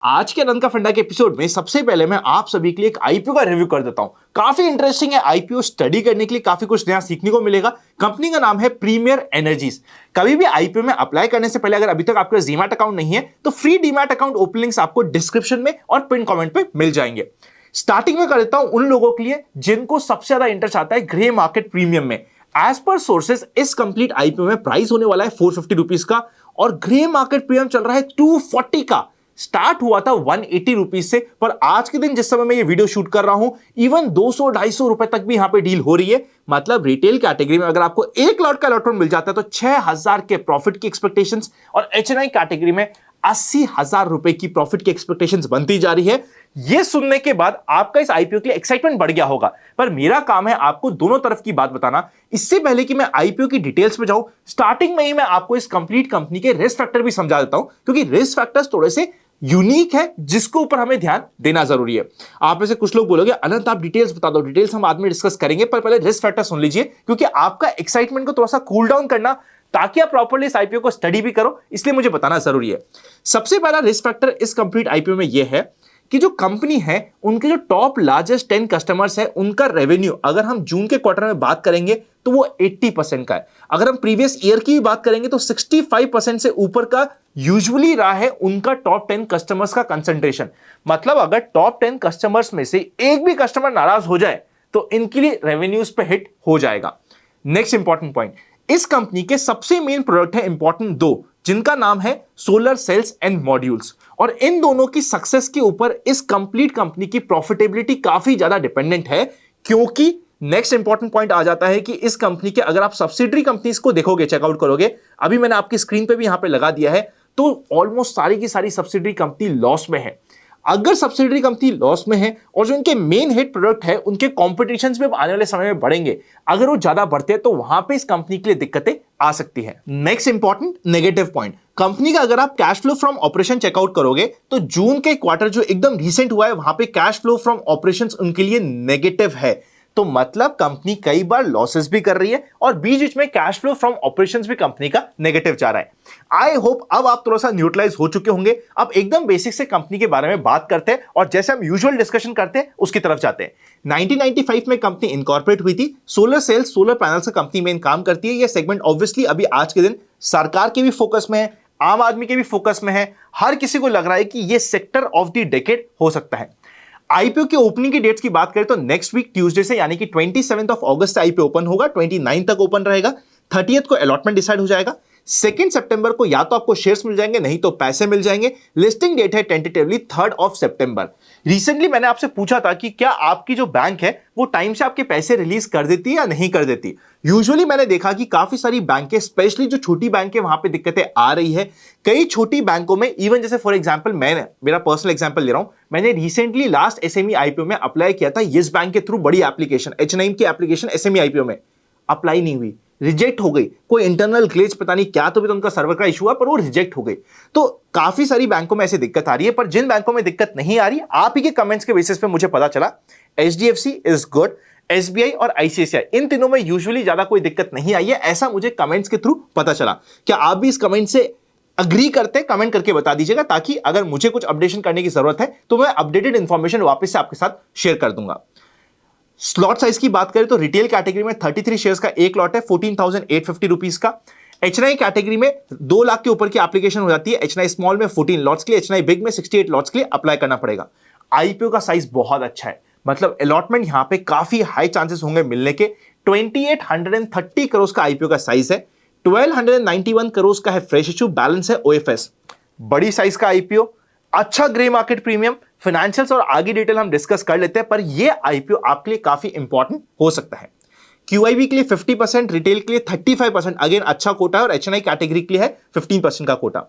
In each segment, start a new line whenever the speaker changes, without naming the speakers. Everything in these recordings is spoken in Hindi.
आज के रन का फंडा के एपिसोड में सबसे पहले मैं आप सभी के लिए एक आईपीओ का रिव्यू कर देता हूं। काफी इंटरेस्टिंग है। आईपीओ स्टडी करने के लिए काफी कुछ नया सीखने को मिलेगा। कंपनी का नाम है प्रीमियर एनर्जीज। कभी भी आईपीओ में अप्लाई करने से पहले अगर अभी तक आपका डीमैट अकाउंट नहीं है तो free demat account open links आपको डिस्क्रिप्शन में और पिन कमेंट पे मिल जाएंगे। स्टार्टिंग में कर देता हूं उन लोगों के लिए जिनको सबसे ज्यादा इंटरेस्ट आता है ग्रे मार्केट प्रीमियम में। एज पर सोर्सेस इस कंप्लीट आईपीओ में प्राइस होने वाला है 450 रुपीज का और ग्रे मार्केट प्रीमियम चल रहा है 240 का। स्टार्ट हुआ था 180 रुपीज से, पर आज के दिन जिस समय मैं ये वीडियो शूट कर रहा हूं इवन 200-250 रुपए तक भी यहां पे डील हो रही है। मतलब रिटेल कैटेगरी में अगर आपको एक लॉट का इलेक्ट्रॉन मिल जाता है तो 6000 के प्रॉफिट की एक्सपेक्टेशंस और एचएनआई कैटेगरी में 80,000 रुपए की प्रॉफिट की एक्सपेक्टेशंस बनती जा रही है। यह सुनने के बाद आपका इस आईपीओ के लिए एक्साइटमेंट बढ़ गया होगा, पर मेरा काम है आपको दोनों तरफ की बात बताना। इससे पहले कि मैं आईपीओ की डिटेल्स पे जाऊं, स्टार्टिंग में ही मैं आपको इस कंप्लीट कंपनी के रिस्क फैक्टर भी समझा देता हूं, क्योंकि रिस्क फैक्टर्स थोड़े से यूनिक है जिसको ऊपर हमें ध्यान देना जरूरी है। आप में से कुछ लोग बोलोगे अनंत आप डिटेल्स बता दो, डिटेल्स हम बाद में डिस्कस करेंगे, पर पहले रिस्क फैक्टर सुन लीजिए, क्योंकि आपका एक्साइटमेंट को थोड़ा सा कूल डाउन करना ताकि आप प्रॉपर्ली इस आईपीओ को स्टडी भी करो, इसलिए मुझे बताना जरूरी है। सबसे पहला रिस्क फैक्टर इस कंप्लीट आईपीओ में यह है कि जो कंपनी है उनके जो टॉप लार्जेस्ट 10 कस्टमर्स है उनका रेवेन्यू अगर हम जून के क्वार्टर में बात करेंगे तो वो 80% का है। अगर हम प्रीवियस ईयर की भी बात करेंगे तो 65% से ऊपर का यूजुअली रहा है उनका टॉप 10 कस्टमर्स का कंसंट्रेशन। मतलब अगर टॉप 10 कस्टमर्स में से एक भी कस्टमर नाराज हो जाए तो इनके लिए रेवेन्यूज पे हिट हो जाएगा। नेक्स्ट इंपॉर्टेंट पॉइंट, इस कंपनी के सबसे मेन प्रोडक्ट है इंपॉर्टेंट दो, जिनका नाम है सोलर सेल्स एंड मॉड्यूल्स, और इन दोनों की सक्सेस के ऊपर इस कंप्लीट कंपनी की प्रॉफिटेबिलिटी काफी ज्यादा डिपेंडेंट है। क्योंकि नेक्स्ट इंपॉर्टेंट पॉइंट आ जाता है कि इस कंपनी के अगर आप सब्सिडरी कंपनीज को देखोगे, चेकआउट करोगे, अभी मैंने आपकी स्क्रीन पे भी यहां पे लगा दिया है, तो ऑलमोस्ट सारी की सारी सब्सिडरी कंपनी लॉस में है। अगर सब्सिडरी कंपनी लॉस में है और जो इनके मेन हिट प्रोडक्ट है उनके कॉम्पिटिशन भी आने वाले समय में बढ़ेंगे, अगर वो ज्यादा बढ़ते हैं तो वहां पे इस कंपनी के लिए दिक्कतें आ सकती है। Next important negative point, company का अगर आप cash flow from operation check out करोगे तो जून के क्वार्टर जो एकदम रिसेंट हुआ है वहां पे कैश फ्लो फ्रॉम ऑपरेशंस उनके लिए नेगेटिव है। तो मतलब कंपनी कई बार लॉसेस भी कर रही है और बीच बीच में कैश फ्लो फ्रॉम ऑपरेशंस भी कंपनी का नेगेटिव जा रहा है। आई होप अब आप थोड़ा सा न्यूट्रलाइज हो चुके होंगे। अब एकदम बेसिक से कंपनी के बारे में बात करते हैं और जैसे हम यूजुअल डिस्कशन करते हैं उसकी तरफ जाते हैं। 1995 में कंपनी इनकॉर्पोरेट हुई थी। सोलर सेल्स सोलर पैनल से कंपनी मेन काम करती है। यह सेगमेंट ऑब्वियसली अभी आज के दिन सरकार के भी फोकस में है, आम आदमी के भी फोकस में है। हर किसी को लग रहा है कि यह सेक्टर ऑफ द डेकेड हो सकता है। आईपीओ के ओपनिंग की डेट्स की बात करें तो नेक्स्ट वीक ट्यूसडे से यानी कि 27 अगस्त से आईपीओ ओपन होगा, 29 तक ओपन रहेगा। 30 को अलॉटमेंट डिसाइड हो जाएगा। 2 सितंबर को या तो आपको शेयर्स मिल जाएंगे, नहीं तो पैसे मिल जाएंगे। लिस्टिंग डेट है टेंटेटिवली 3 सितंबर। रिसेंटली मैंने आपसे पूछा था कि क्या आपकी जो बैंक है वो टाइम से आपके पैसे रिलीज कर देती है या नहीं कर देती। यूजुअली मैंने देखा कि काफी सारी बैंकें, स्पेशली जो छोटी बैंक है, वहां पे दिक्कतें आ रही है। कई छोटी बैंकों में इवन जैसे फॉर एग्जांपल मैंने मेरा पर्सनल एग्जांपल ले रहा हूं, मैंने रिसेंटली लास्ट एसएमई आईपीओ में अप्लाई किया था येस बैंक के थ्रू, बड़ी एप्लीकेशन एच9 की एप्लीकेशन एसएमई आईपीओ में अप्लाई नहीं हुई, रिजेक्ट हो गई। कोई इंटरनल ग्लिच पता नहीं क्या तो भी तो उनका सर्वर का इशू है, पर वो रिजेक्ट हो गई। तो काफी सारी बैंकों में ऐसी दिक्कत आ रही है, पर जिन बैंकों में दिक्कत नहीं आ रही, आप ही के कमेंट्स के बेसिस पे मुझे पता चला एचडीएफसी इज गुड, एसबीआई और आईसीआईसीआई इन तीनों में यूजुअली ज्यादा कोई दिक्कत नहीं आई है, ऐसा मुझे कमेंट्स के थ्रू पता चला। क्या आप भी इस कमेंट से अग्री करते? कमेंट करके बता दीजिएगा, ताकि अगर मुझे कुछ अपडेशन करने की जरूरत है तो मैं अपडेटेड इंफॉर्मेशन वापस से आपके साथ शेयर कर दूंगा। स्लॉट साइज की बात करें तो रिटेल कैटेगरी में 33 शेयर्स का एक लॉट है 14,850 रुपीज का। एचएनआई कैटेगरी में 2 लाख के ऊपर की एप्लीकेशन हो जाती है। एचएनआई स्मॉल में 14 लॉट्स के लिए, एचएनआई बिग में 68 लॉट्स के लिए अप्लाई करना पड़ेगा। आईपीओ का साइज बहुत अच्छा है, मतलब अलॉटमेंट यहां पे काफी हाई चांसेस होंगे मिलने के। 2830 करोड़ का आईपीओ का साइज है। 1291 करोड़ का है फ्रेश इशू, बैलेंस है ओएफएस। बड़ी साइज का आईपीओ, अच्छा ग्रे मार्केट प्रीमियम, फाइनेंशियल्स और आगे डिटेल हम डिस्कस कर लेते हैं, पर यह आईपीओ आपके लिए काफी इंपॉर्टेंट हो सकता है। क्यूआईबी के लिए 50%, रिटेल के लिए 35%, अगेन अच्छा कोटा है, और एचएनआई कैटेगरी के लिए है 15% का कोटा।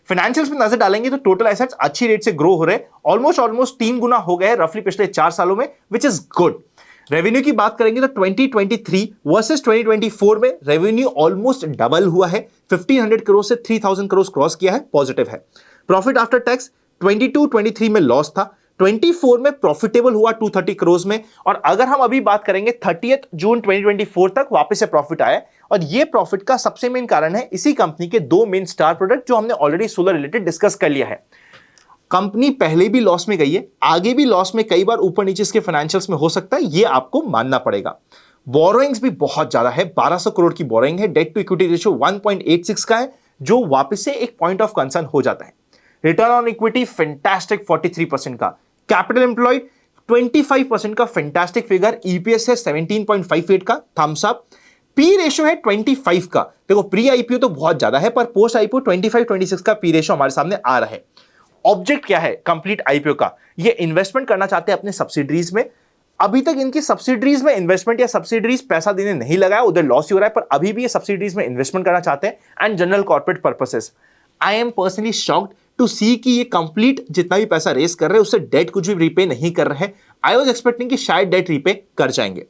फाइनेंशियल्स में नजर डालेंगे तो टोटल एसेट्स अच्छी रेट से ग्रो हो रहे हैं, ऑलमोस्ट 3 गुना हो गए रफली पिछले 4 सालों में, विच इज गुड। रेवेन्यू की बात करेंगे तो 2023 वर्सेस 2024 में रेवेन्यू ऑलमोस्ट डबल हुआ है। 1500 करोड़ से 3000 करोड़ क्रॉस किया है, पॉजिटिव है। प्रॉफिट आफ्टर टैक्स 22-23 में लॉस था, 24 में प्रॉफिटेबल हुआ 230 करोड़ में, और अगर हम अभी बात करेंगे 30 जून 2024 तक वापस से प्रॉफिट आया। और ये प्रॉफिट का सबसे मेन कारण है इसी कंपनी के 2 मेन स्टार प्रोडक्ट जो हमने ऑलरेडी सोलर रिलेटेड डिस्कस कर लिया है। कंपनी पहले भी लॉस में गई है, आगे भी लॉस में कई बार ऊपर नीचे इसके फाइनेंशियल्स में हो सकता है, ये आपको मानना पड़ेगा। बोरोइंग्स भी बहुत ज्यादा है, 1200 करोड़ की बोरोइंग है। डेट टू इक्विटी रेशियो 1.86 का है, जो वापस से एक पॉइंट ऑफ कंसर्न हो जाता है। रिटर्न ऑन इक्विटी फैंटास्टिक 43% का। कैपिटल एम्प्लॉयड 25% का फैंटास्टिक फिगर। ईपीएस है 17.58 का, थम्स अप। पी रेशियो है 25 का। देखो प्री आईपीओ तो बहुत ज्यादा है, पर पोस्ट आईपीओ 25-26 का पी रेशियो हमारे सामने आ रहा है। ऑब्जेक्ट क्या है कंप्लीट आईपीओ का? ये इन्वेस्टमेंट करना चाहते हैं अपने सब्सिडरीज में। अभी तक इनकी सब्सिडरीज में इन्वेस्टमेंट या सब्सिडरीज पैसा देने नहीं लगाया, उधर लॉस ही हो रहा है, पर अभी भी ये सब्सिडरीज में इन्वेस्टमेंट करना चाहते हैं and general corporate purposes. I am personally shocked to see कि ये कंप्लीट जितना भी पैसा रेस कर रहे हैं उससे डेट कुछ भी रीपे नहीं कर रहे हैं। आई वाज एक्सपेक्टिंग कि शायद डेट रीपे कर जाएंगे।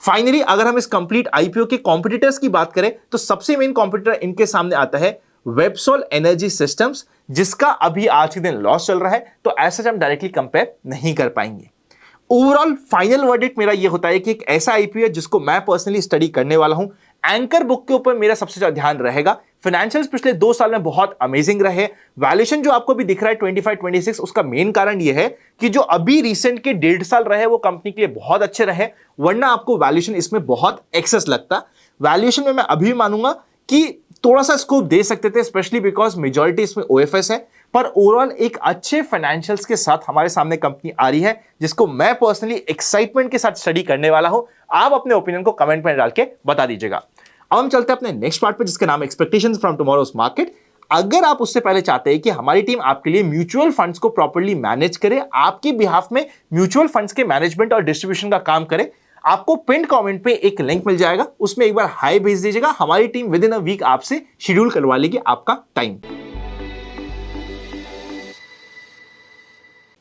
फाइनली अगर हम इस कंप्लीट आईपीओ के कॉम्पिटिटर्स की बात करें तो सबसे मेन कॉम्पिटिटर इनके सामने आता है वेबसोल एनर्जी सिस्टम्स, जिसका अभी आज के दिन लॉस चल रहा है, तो ऐसा हम डायरेक्टली कंपेयर नहीं कर पाएंगे। ओवरऑल फाइनल वर्डिक्ट मेरा ये होता है कि एक ऐसा आईपीओ है जिसको मैं पर्सनली स्टडी करने वाला हूं। एंकर बुक के ऊपर मेरा सबसे ज्यादा ध्यान रहेगा। फाइनेंशियल्स पिछले 2 साल में बहुत अमेजिंग रहे। वैल्यूएशन जो आपको भी दिख रहा है 25-26, उसका मेन कारण यह है कि जो अभी रिसेंट के 1.5 साल रहे वो कंपनी के लिए बहुत अच्छे रहे, वरना आपको वैल्यूएशन इसमें बहुत एक्सेस लगता। वैल्यूएशन में मैं अभी मानूंगा कि थोड़ा सा स्कोप दे सकते थे, स्पेशली बिकॉज मेजॉरिटी इसमें ओएफएस है, पर ओवरऑल एक अच्छे फाइनेंशियल्स के साथ हमारे सामने कंपनी आ रही है, जिसको मैं पर्सनली एक्साइटमेंट के साथ स्टडी करने वाला हूं। आप अपने ओपिनियन को कमेंट में डाल के बता दीजिएगा। अब हम चलते हैं अपने नेक्स्ट पार्ट पे, जिसका नाम एक्सपेक्टेशंस फ्रॉम टुमारोज मार्केट। अगर आप उससे पहले चाहते हैं कि हमारी टीम आपके लिए म्यूचुअल फंड्स को प्रॉपर्ली मैनेज करे, आपके बिहाफ में म्यूचुअल फंड्स के मैनेजमेंट और डिस्ट्रीब्यूशन का काम करे, आपको पिन कमेंट पे एक लिंक मिल जाएगा, उसमें एक बार हाई भेज दीजिएगा। हमारी team within a week आपसे शेड्यूल करवा लेगी आपका टाइम।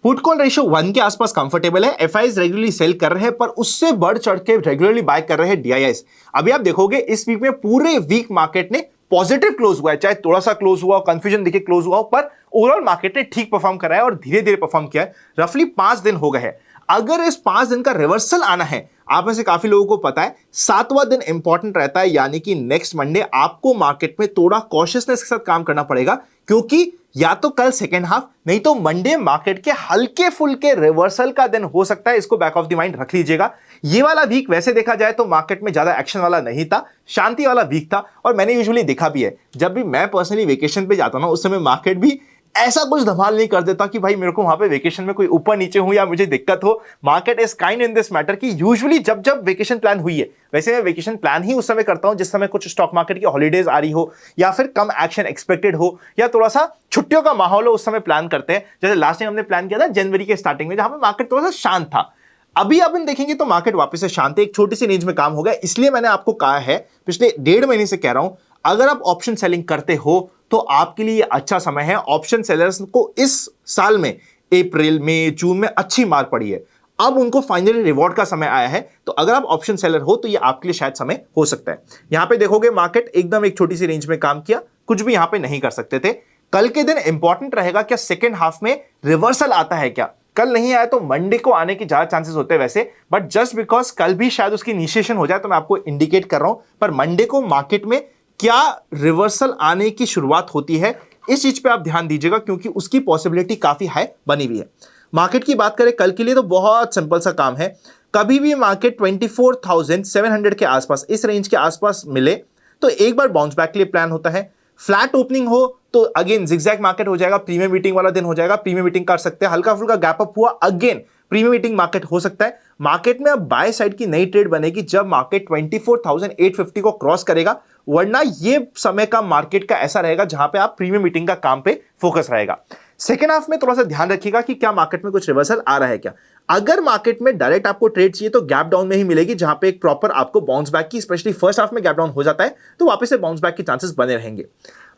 पुट कॉल रेशियो 1 के आसपास कंफर्टेबल है। एफआईज रेगुलरली सेल कर रहे हैं, पर उससे बढ़ चढ़ के रेगुलरली बाय कर रहे हैं डीआईआईज। अभी आप देखोगे इस वीक में पूरे वीक मार्केट ने पॉजिटिव क्लोज हुआ है, चाहे थोड़ा सा क्लोज हुआ, कंफ्यूजन दिखे क्लोज हुआ, पर ओवरऑल मार्केट ने ठीक परफॉर्म करा है और धीरे धीरे परफॉर्म किया है। रफली 5 दिन हो गए हैं। अगर इस 5 दिन का रिवर्सल आना है, आप में से काफी लोगों को पता है 7वां दिन इंपॉर्टेंट रहता है, यानी कि नेक्स्ट मंडे आपको मार्केट में थोड़ा कॉशियसनेस के साथ काम करना पड़ेगा, क्योंकि या तो कल सेकेंड हाफ, नहीं तो मंडे मार्केट के हल्के फुल्के रिवर्सल का दिन हो सकता है। इसको बैक ऑफ द माइंड रख लीजिएगा। ये वाला वीक वैसे देखा जाए तो मार्केट में ज्यादा एक्शन वाला नहीं था, शांति वाला वीक था, और मैंने यूजुअली देखा भी है जब भी मैं पर्सनली वेकेशन पे जाता हूं उस समय मार्केट भी ऐसा कुछ धमाल नहीं कर देता कि भाई मेरे को वहां पे वेकेशन में कोई ऊपर नीचे हूं या मुझे दिक्कत हो। Market is kind in this matter कि यूजुअली जब जब वेकेशन प्लान हुई है, वैसे मैं वेकेशन प्लान ही उस समय करता हूं जिस समय कुछ स्टॉक मार्केट की हॉलीडेज आ रही हो, या फिर कम एक्शन एक्सपेक्टेड हो, या थोड़ा सा छुट्टियों का माहौल हो, उस समय प्लान करते हैं। जैसे लास्ट टाइम हमने प्लान किया था जनवरी के स्टार्टिंग में, जहां पे मार्केट थोड़ा सा शांत था। अभी अपन देखेंगे तो मार्केट वापस से शांत है, एक छोटी सी रेंज में काम हो गया। इसलिए मैंने आपको कहा है, पिछले 1.5 महीने से कह रहा हूं, अगर आप ऑप्शन सेलिंग करते हो तो आपके लिए अच्छा समय है। ऑप्शन सेलर्स को इस साल में अप्रैल में जून में अच्छी मार पड़ी है, अब उनको फाइनली रिवॉर्ड का समय आया है। तो अगर आप ऑप्शन सेलर हो तो ये आपके लिए शायद समय हो सकता है। यहां पे देखोगे मार्केट एकदम एक छोटी सी रेंज में काम किया, कुछ भी यहां पे नहीं कर सकते थे। कल के दिन इंपॉर्टेंट रहेगा, क्या सेकेंड हाफ में रिवर्सल आता है क्या? कल नहीं आया तो मंडे को आने के ज्यादा चांसेस होते हैं वैसे, बट जस्ट बिकॉज कल भी शायद उसकी इनिशिएशन हो जाए तो मैं आपको इंडिकेट कर रहा हूं। पर मंडे को मार्केट में क्या रिवर्सल आने की शुरुआत होती है, इस चीज पे आप ध्यान दीजिएगा, क्योंकि उसकी पॉसिबिलिटी काफी हाई बनी हुई है। मार्केट की बात करें कल के लिए तो बहुत सिंपल सा काम है। कभी भी मार्केट 24,700 के आसपास, इस रेंज के आसपास मिले तो एक बार बाउंस बैक के लिए प्लान होता है। फ्लैट ओपनिंग हो तो अगेन जिगजैग मार्केट हो जाएगा, प्रीमियम मीटिंग वाला दिन हो जाएगा, प्रीमियम मीटिंग कर सकते हैं। हल्का फुल्का गैप अप हुआ, अगेन प्रीमियम मीटिंग मार्केट हो सकता है। मार्केट में अब बाय साइड की नई ट्रेड बनेगी जब मार्केट 24,850 को क्रॉस करेगा, वरना ये समय का मार्केट का ऐसा रहेगा जहां पे आप प्रीमियम मीटिंग का काम पे फोकस रहेगा। सेकेंड हाफ में थोड़ा सा ध्यान रखिएगा कि क्या मार्केट में कुछ रिवर्सल आ रहा है क्या। अगर मार्केट में डायरेक्ट आपको ट्रेड चाहिए तो गैप डाउन में ही मिलेगी, जहां पे एक प्रॉपर आपको बाउंस बैक की, स्पेशली फर्स्ट हाफ में गैप डाउन हो जाता है तो वापस से बाउंस बैक के चांसेस बने रहेंगे।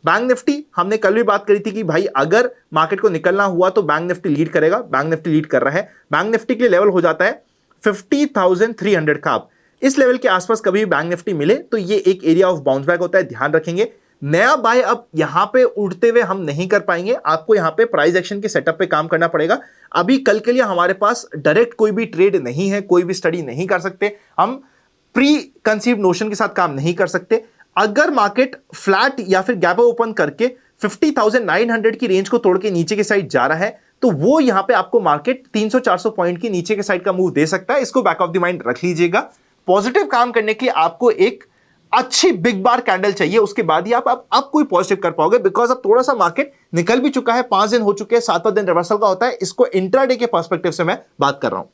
बैंक निफ्टी हमने कल भी बात करी थी कि भाई अगर मार्केट को निकलना हुआ तो बैंक निफ्टी लीड करेगा, बैंक निफ्टी लीड कर रहा है। बैंक निफ्टी के लिए लेवल हो जाता है 50,300 का। आप इस लेवल के आसपास कभी बैंक निफ्टी मिले तो ये एक एरिया ऑफ बाउंस बैक होता है, ध्यान रखेंगे। नया बाय अब यहां पे उड़ते हुए हम नहीं कर पाएंगे, आपको यहां पे प्राइस एक्शन के सेटअप पे काम करना पड़ेगा। अभी कल के लिए हमारे पास डायरेक्ट कोई भी ट्रेड नहीं है, कोई भी स्टडी नहीं कर सकते, हम प्री कंसीव नोशन के साथ काम नहीं कर सकते। अगर मार्केट फ्लैट या फिर गैप ओपन करके 50,900 की रेंज को तोड़ के नीचे की साइड जा रहा है तो वो यहां पे आपको मार्केट 300-400 पॉइंट की नीचे के साइड का मूव दे सकता है। इसको बैक ऑफ द माइंड रख लीजिएगा। पॉजिटिव काम करने के लिए आपको एक अच्छी बिग बार कैंडल चाहिए, उसके बाद ही आप कोई पॉजिटिव कर पाओगे, बिकॉज अब थोड़ा सा मार्केट निकल भी चुका है, 5 दिन हो चुके हैं, 7वां दिन रिवर्सल का होता है। इसको इंट्राडे के पर्सपेक्टिव से मैं बात कर रहा हूं।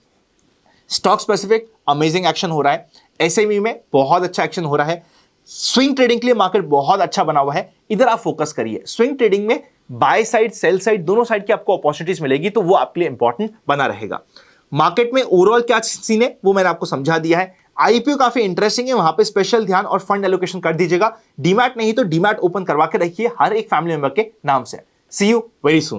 स्टॉक स्पेसिफिक अमेजिंग एक्शन हो रहा है, एसएमई में बहुत अच्छा एक्शन हो रहा है, स्विंग ट्रेडिंग के लिए मार्केट बहुत अच्छा बना हुआ है। इधर आप फोकस करिए। स्विंग ट्रेडिंग में बाय साइड सेल साइड दोनों साइड की आपको अपॉर्चुनिटीज मिलेगी, तो वो आपके लिए इंपॉर्टेंट बना रहेगा। मार्केट में ओवरऑल क्या सीन है वो मैंने आपको समझा दिया है। आईपीओ काफी इंटरेस्टिंग है, वहां पे स्पेशल ध्यान और फंड एलोकेशन कर दीजिएगा। डीमैट नहीं तो डीमैट ओपन करवा के रखिए हर एक फैमिली मेंबर के नाम से। सी यू वेरी सून।